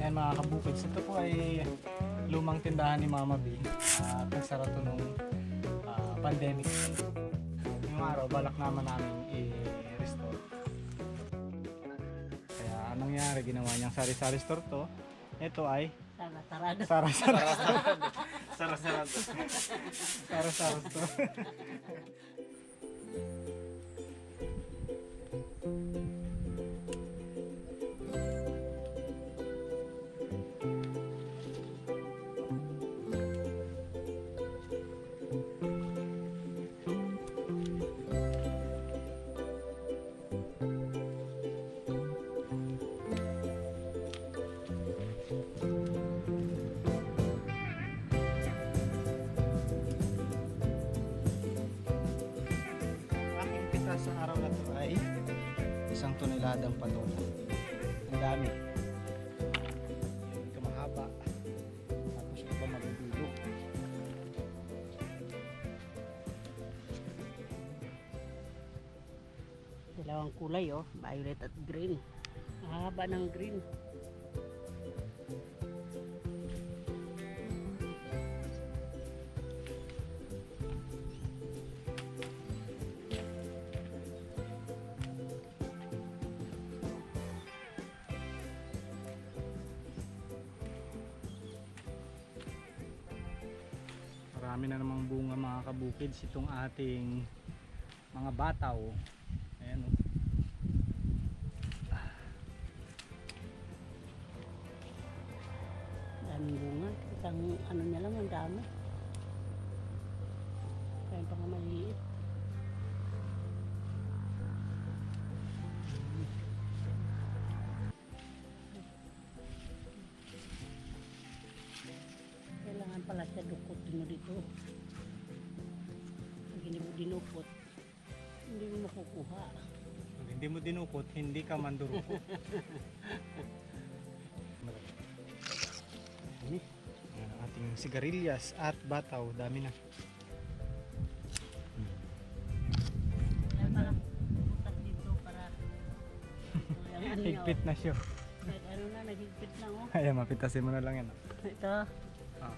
Ayan mga kabukids, ito po ay lumang tindahan ni Mama B. At nagsara to nung pandemic. Yung araw, balak naman namin i-restore. Kaya anong nangyari, ginawa niyang sari-sari store to. Ito ay Sarado. Sarasarado. Sarasarado store. Sa araw na to ay 1 toneladang patola. Ang dami. Ito mahaba. Tapos iba magdudulog. Dalawang kulay oh, violet at green. Ang haba ng green. Marami na namang bunga mga kabukids itong ating mga bataw. Ayan o. Daming bunga. Isang ano niya lang, ang dami. Kaya pa nga maliit. Kailangan pala siya dukot din mo dito. Pag hindi mo dinukot, hindi mo makukuha. Pag hindi mo dinukot, hindi ka mandurukot. Ayan ang ating sigarilyas at bataw. Dami na. Kaya pala bukas dito para ano niya, Higpit na siya. kahit ano na, nagigpit na oh. Ayan, mapitasin mo na lang yan. Ito. Ah.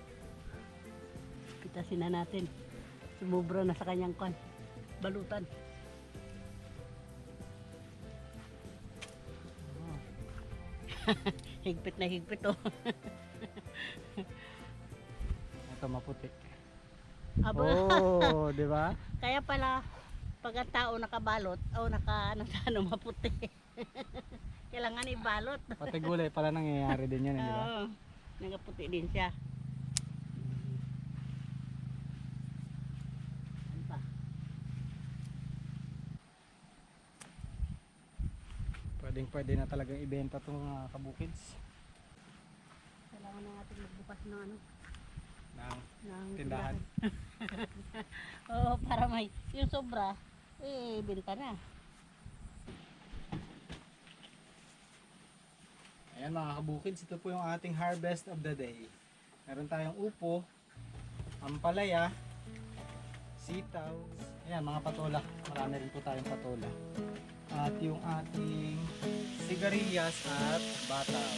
Pitasin na natin. Sumubra na sa kanyang balutan. Oh. Higpit na higpit oh. Ito maputi. Aba, Oh, di ba? kaya pala pag ang tao nakabalot o ano maputi. Kailangan ibalot. Pati gulay pala nangyayari din yan, di ba? Oo. Nagaputi din siya. Ano pa? Pwede na talagang ibenta itong mga kabukids. Kailangan na natin magbukas ng ano. Ng tindahan. Oo, para may yung sobra, benta na. Ayan mga kabukids, ito po yung ating harvest of the day. Meron tayong upo, ampalaya, sitaw, ayan mga patola. Marami rin po tayong patola. At yung ating sigarilyas at bataw.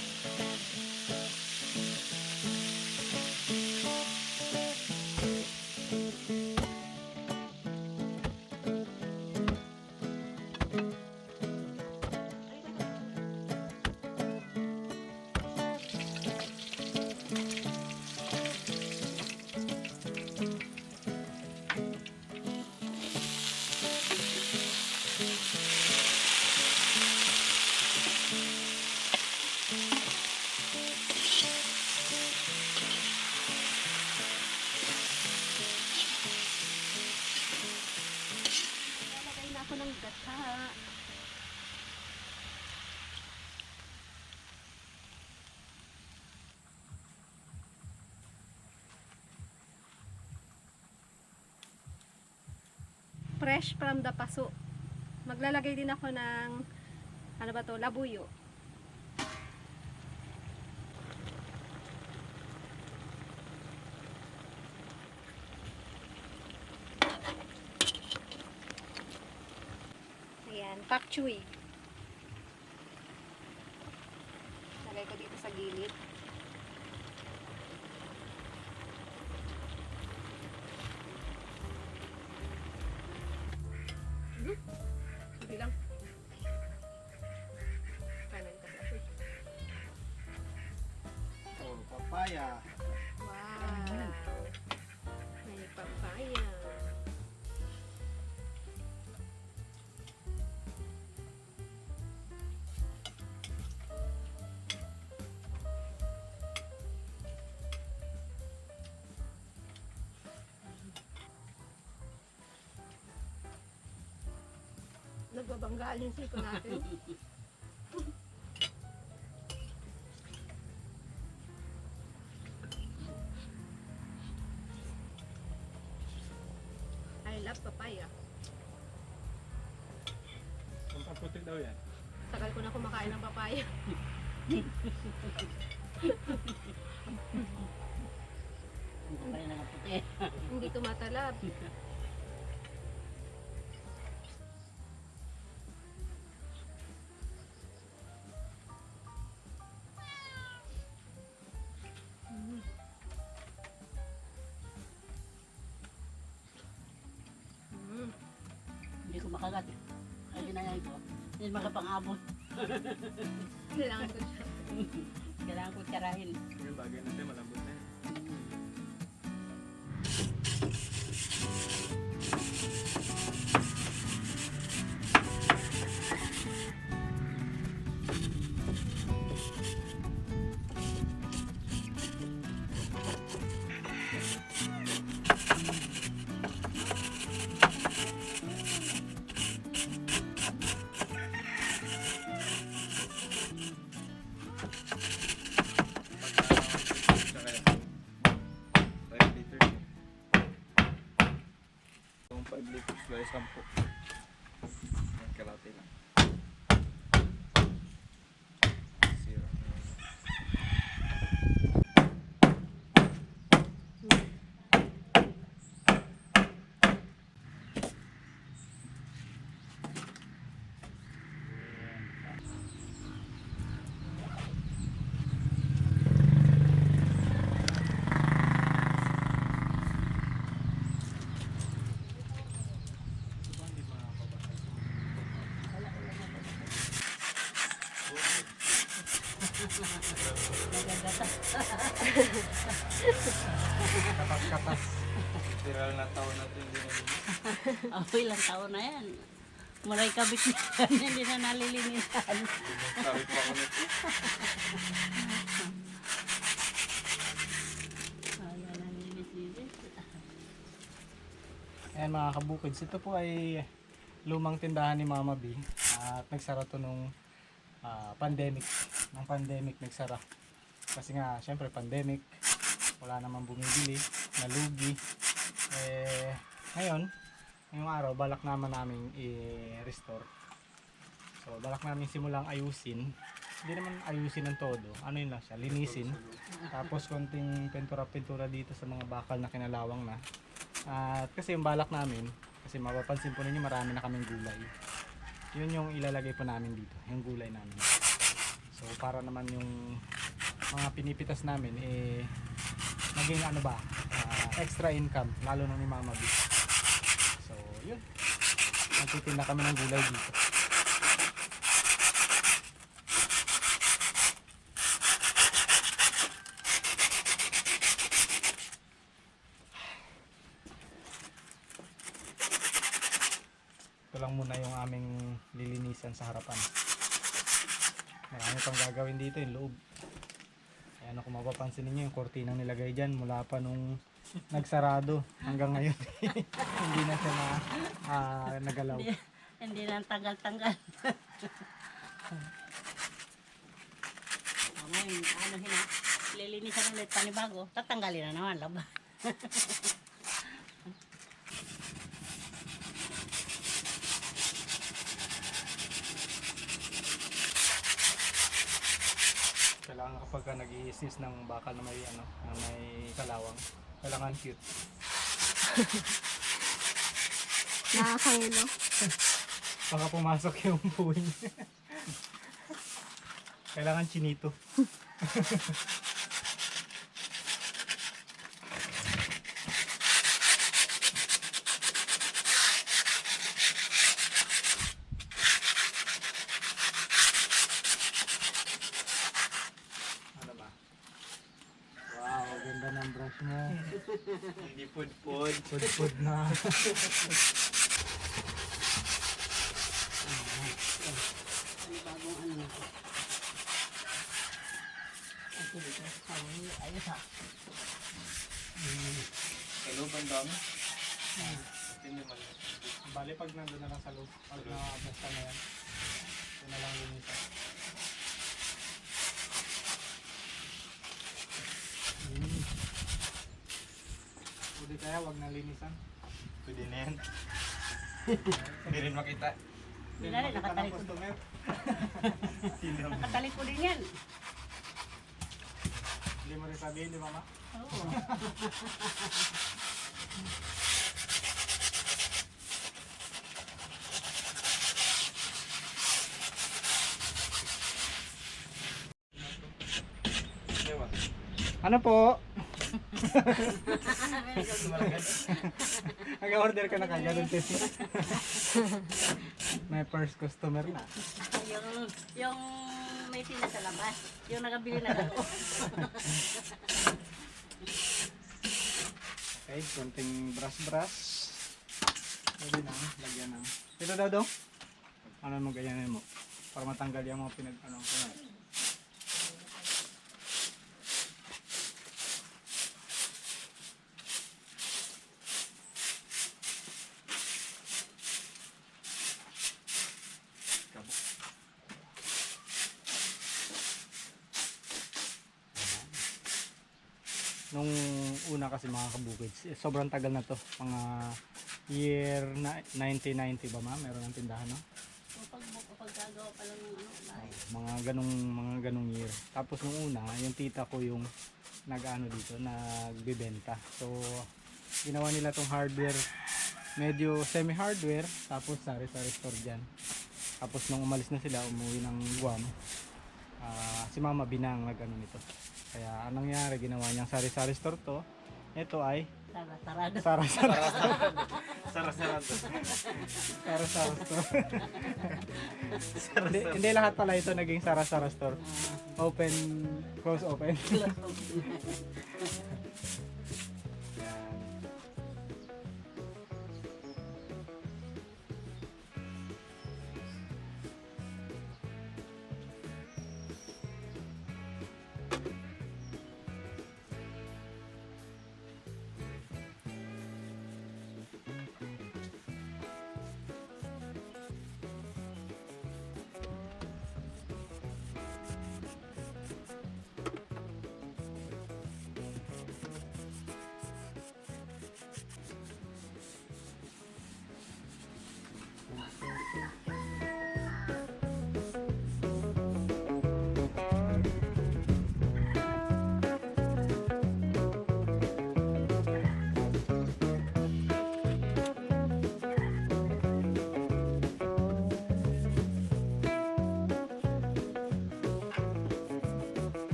Lalagay na ako ng gata. Fresh from the paso. Maglalagay din ako ng ano ba to, labuyo. Ayan, pak choy. Lagay ko dito sa gilid. papaya. Wow. May papaya. Nagbabanggaan yung siko natin. I love papaya. Pampaputi daw yan. Tagal ko na kumakain ng papaya. Ang kapal na puti. Hindi tumatalab. Mm. Hindi ko makagat. Kaya ginaya ko. Hindi makapang-abot. Kailangan ko siya. Kailangan ko tirahin. Yung bagay natin malambot na yan. Tsaka yan. 5 liters. Yung 5 liters guys, 10. Yan, kalate lang. Zero. Katas-katas. Viral na taon natin din. Oh, ilang taon na yan. Maray kabit na yan, hindi na nalilinisan. Sabi pa ko nito. Wala nalilinis. Ayan mga kabukids, ito po ay lumang tindahan ni Mama B. At nagsara to nung pandemic. Nung pandemic nagsara. Kasi nga, syempre pandemic. Wala namang bumibili. Nalugi. Ngayon, ngayong araw, balak naman namin i-restore. So, balak namin simulang ayusin. Hindi naman ayusin ng todo. Ano yun lang siya, linisin. Tapos konting pintura-pintura dito sa mga bakal na kinalawang na. At kasi yung balak namin, kasi mapapansin po ninyo marami na kaming gulay. Yun yung ilalagay po namin dito, yung gulay namin. So para naman yung mga pinipitas namin maging ano ba, extra income, lalo na ni Mama B. So yun, nagtitinda kami ng gulay dito. Ito lang muna yung aming lilinisan sa harapan. Marami pang gagawin dito yung loob. Ayan, kung mapapansin ninyo yung kortinang nilagay dyan mula pa nung nagsarado hanggang ngayon. Hindi na siya nagalaw. Hindi na tanggal-tanggal. Ngayon, ano lilinisan ulit panibago, tatanggalin na naman laba. Kailangan kapag nag-i-assist ng bakal na may na may kalawang, kailangan cute. Nakakangilo. Baka pumasok yung buhay niya. Kailangan chinito. Ano ba? Wow! Post mo. Hindi pud-pud. Pud na. Bagong ano na. Ako dito sa kawin. Ayos ha. Hello, pandami. Hindi naman. Bali pag nandun na lang sa loob. Pag nakabasta na yan. Yun na lang linisan. Pwede kaya wag na linisan. Pwede na yan. Hindi rin makita. Hindi na rin, Makita ng nakatalikod. customer. Hindi naman. Nakatalikod din yan. Hindi mo rin sabihin, di mama? Oo. Ewan. Ano po? Malagan. Nag-order ka na kagad ng test. May first customer na. yung may tina sa labas. Yung nakabili na ako. Okay, konting brush. Pwede na, lagyan na. Ito daw daw. Ano mo ganyanin mo? Para matanggal yung mga pinag-anong ko na. Nung una kasi mga kabukids, sobrang tagal na to. Mga year na 1990 ba ma? Meron ng tindahan, no? Pagkagawa pa lang ng ano, bahay. Mga ganong year. Tapos nung una, yung tita ko yung nag-ano dito, nagbebenta. So, ginawa nila tong hardware, medyo semi-hardware, tapos sari-sari store dyan. Tapos nung umalis na sila, umuwi ng Guam, si Mama Binang nag-ano nito. Kaya anong nangyari, ginawa niyang sari-sari store to. Ito ay Sarado. sara-sara Sarap-sarap. sara-sara store. Hindi lahat pala ito naging sara-sara store. Open, close, open. Yan.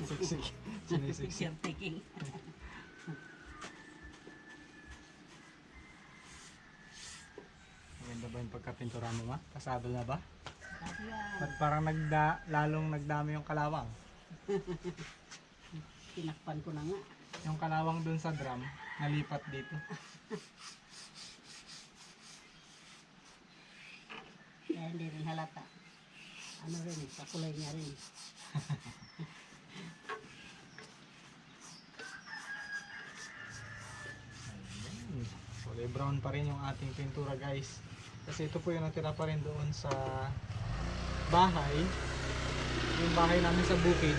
Siksik. Sinisiksik. Picture taking. Maganda ba yung pagkapintura mo ma? Pasado na ba? Sabi yan. Ba't parang lalong nagdami yung kalawang? Tinakpan ko na nga. Yung kalawang dun sa drum, nalipat dito. Kaya hindi rin halata. Ano rin, sa kulay niya rin. Kulay brown pa rin yung ating pintura guys. Kasi ito po yung natira pa rin doon sa bahay. Yung bahay namin sa bukid.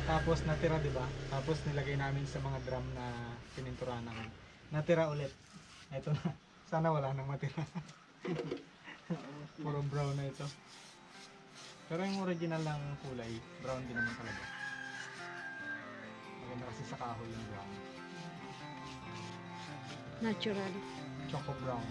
Tapos natira, di ba? Tapos nilagay namin sa mga drum na pininturahan namin. Natira ulit. Ito na. Sana wala nang matira. Puro brown na ito. Pero yung original ng kulay, brown din naman talaga. Maganda kasi sa kahoy yung brown. Natural. Choco brown.